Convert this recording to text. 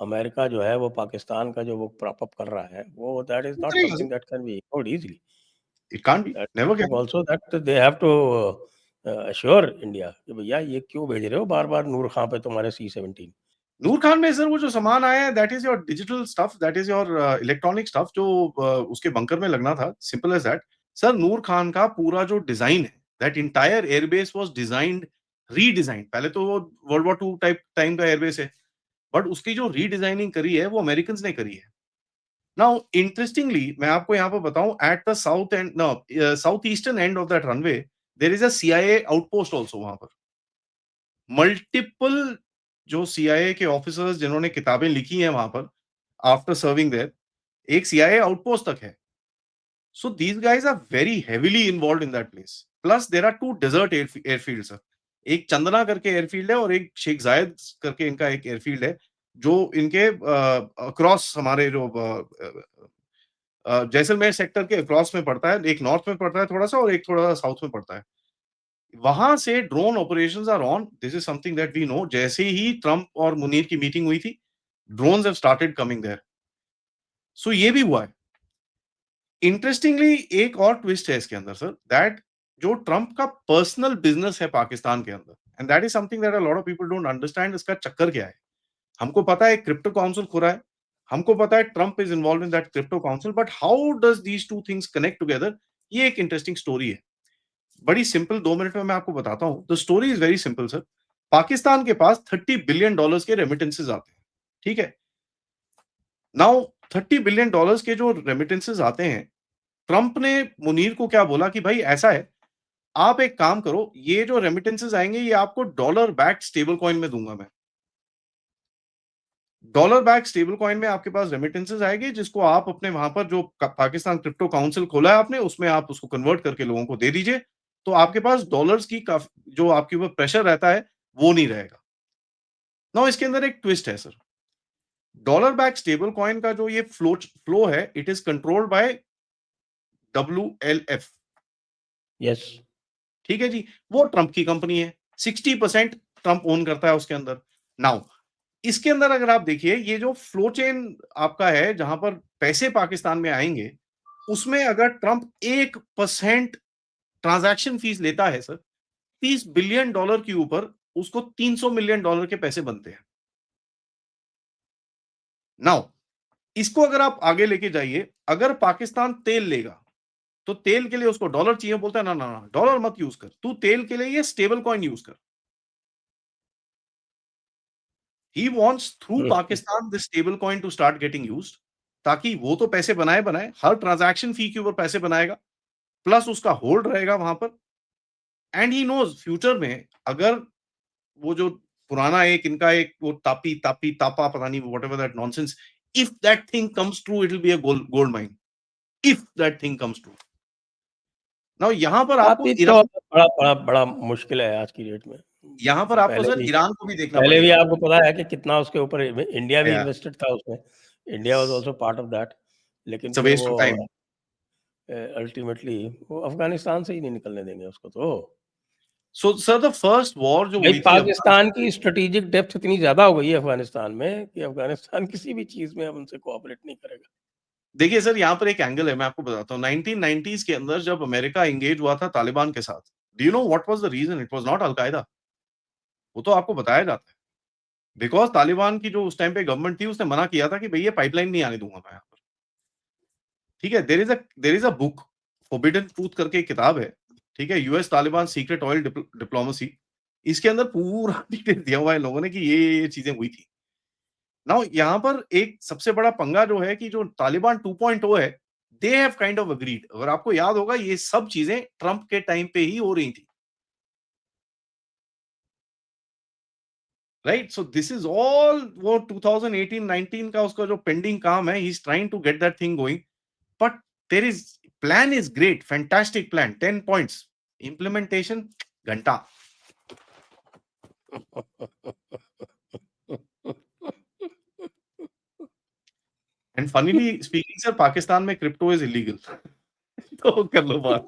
America जो है वो पाकिस्तान का जो वो प्रॉप अप कर रहा है, वो that is not something that can be ignored easily. It can't be, never can be. Also that they have to assure India कि भैया ये क्यों भेज रहे हो बार-बार नूर खां पे तुम्हारे C-17। नूर खान में सर वो जो सामान आया है that is your digital stuff, that is your electronic stuff जो उसके बंकर में लगना था, सिंपल एज दैट। सर नूर खान का पूरा जो डिजाइन है, that entire airbase was designed, redesign. पहले तो वो वर्ल्ड वॉर 2 टाइप टाइम का एयरबेस है, बट उसकी जो रीडिजाइनिंग करी है वो अमेरिकन ने करी है। नाउ इंटरेस्टिंगली मैं आपको यहाँ पर बताऊं, at the south end south eastern end of that runway there is a CIA outpost also. वहां पर मल्टीपल जो CIA के ऑफिसर्स जिन्होंने किताबें लिखी हैं वहां पर आफ्टर सर्विंग देयर, एक CIA आउटपोस्ट तक है। So these guys are very heavily involve in that place. Plus there are 2 desert airfield sir. एक चंदना करके एयरफील्ड है और एक शेख जायद करके इनका एक एयरफील्ड है, जो इनके अक्रॉस हमारे जो जैसलमेर सेक्टर के अक्रॉस में पड़ता है। एक नॉर्थ में पड़ता है थोड़ा सा और एक थोड़ा सा साउथ में पड़ता है। वहां से drone operations are on, this is something that we know. जैसे ही ट्रंप और मुनीर की मीटिंग हुई थी, drones have started coming there. So ये भी हुआ है। इंटरेस्टिंगली एक और ट्विस्ट है इसके अंदर सर, दैट जो ट्रंप का पर्सनल बिजनेस है पाकिस्तान के अंदर, and that is something that a lot of people don't understand. इसका चक्कर क्या है? हमको पता है क्रिप्टो काउंसिल खुला है, हमको पता है Trump is involve in that crypto council, but how does these two things connect together? ये एक इंटरेस्टिंग स्टोरी है। बड़ी सिंपल, 2 मिनट में मैं आपको बताता हूं। The story is very simple sir. Pakistan के पास $30 बिलियन के रेमिटेंसेस आते हैं, ठीक है। नाउ $30 बिलियन के जो रेमिटेंसेस आते हैं, ट्रंप ने मुनीर को क्या बोला कि भाई ऐसा है, आप एक काम करो, ये जो रेमिटेंसेस आएंगे ये आपको डॉलर बैक स्टेबल कॉइन में दूंगा मैं। डॉलर बैक स्टेबल कॉइन में आपके पास रेमिटेंसेस आएगी, जिसको आप अपने वहां पर जो पाकिस्तान क्रिप्टो काउंसिल खोला है आपने, उसमें आप उसको कन्वर्ट करके लोगों को दे दीजिए। तो आपके पास डॉलर्स की जो आपके ऊपर प्रेशर रहता है वो नहीं रहेगा। नाउ इसके अंदर एक ट्विस्ट है sir. Dollar back stable coin का जो ये फ्लो है, it is controlled by WLF। Yes. ठीक है जी, वो ट्रंप की कंपनी है, 60% ट्रंप ओन करता है उसके अंदर। नाउ इसके अंदर अगर आप देखिए, ये जो फ्लो चेन आपका है जहां पर पैसे पाकिस्तान में आएंगे, उसमें अगर ट्रंप 1% ट्रांजैक्शन फीस लेता है सर, $30 बिलियन के ऊपर उसको $300 मिलियन के पैसे बनते हैं। नाउ इसको अगर आप आगे लेके जाइए, अगर पाकिस्तान तेल लेगा तो तेल के लिए उसको डॉलर चाहिए, बोलता है ना ना ना, डॉलर मत यूज कर, तू तेल के लिए ये स्टेबल कॉइन यूज कर। He wants through Pakistan this stable coin to start getting used, ताकि वो तो पैसे बनाए बनाए, हर ट्रांजैक्शन फी के ऊपर पैसे बनाएगा, प्लस उसका होल्ड रहेगा वहां पर। एंड ही नोज फ्यूचर में अगर वो जो पुराना एक इनका एक वो तापी तापी तापा पता नहीं whatever that nonsense, if that thing comes true it will be a gold mine, if that thing comes true. Now यहां पर आपको काफ़ी तो ईरान, बड़ा बड़ा बड़ा मुश्किल है आज की डेट में। यहां पर आपको सर ईरान को भी देखना पहले भी पड़ेगा। आपको पता है कि कितना उसके ऊपर इंडिया भी या इन्वेस्टेड था उसमें। India was also part of that. लेकिन इट्स अ फिर वेस्ट वो ऑफ टाइम। अल्टीमेटली वो अफ़गानिस्तान से ही नहीं निकलने देंगे उसको तो। So sir the first war जो भाई हुई थी पाकिस्तान की स्ट्रैटेजिक डेप्थ इतनी ज़्यादा हो गई है अफ़गानिस्तान में कि अफ़गानिस्तान किसी भी चीज़ में अब उनसे कोऑपरेट नहीं करेगा। देखिए सर, यहाँ पर एक एंगल है, मैं आपको बताता हूँ। 1990s के अंदर जब अमेरिका एंगेज हुआ था तालिबान के साथ, do you know what was the reason? It was not al Qaeda. वो तो आपको बताया जाता है। बिकॉज़ तालिबान की जो उस टाइम पे गवर्नमेंट थी, उसने मना किया था कि भई ये पाइपलाइन नहीं आने दूँगा मैं यहाँ पर। ठीक है? There is a book, forbidden truth करके एक किताब है। ठीक है? US Taliban secret oil diplomacy. इसके अंदर पूरा डिटेल दिया हुआ है लोगों ने कि ये चीज़ें हुई थी। नाउ यहाँ पर एक सबसे बड़ा पंगा जो है कि जो तालिबान 2.0 है, they have kind of agreed. अगर आपको याद होगा, ये सब चीजें ट्रंप के टाइम पे ही हो रही थी, right? So this is all वो 2018-19 का उसका जो पेंडिंग काम है, he is trying to get that thing going. But there is plan is great, fantastic plan, 10 points, implementation घंटा। And funnily speaking sir, Pakistan में क्रिप्टो इज इलीगल। तो कर लो बात।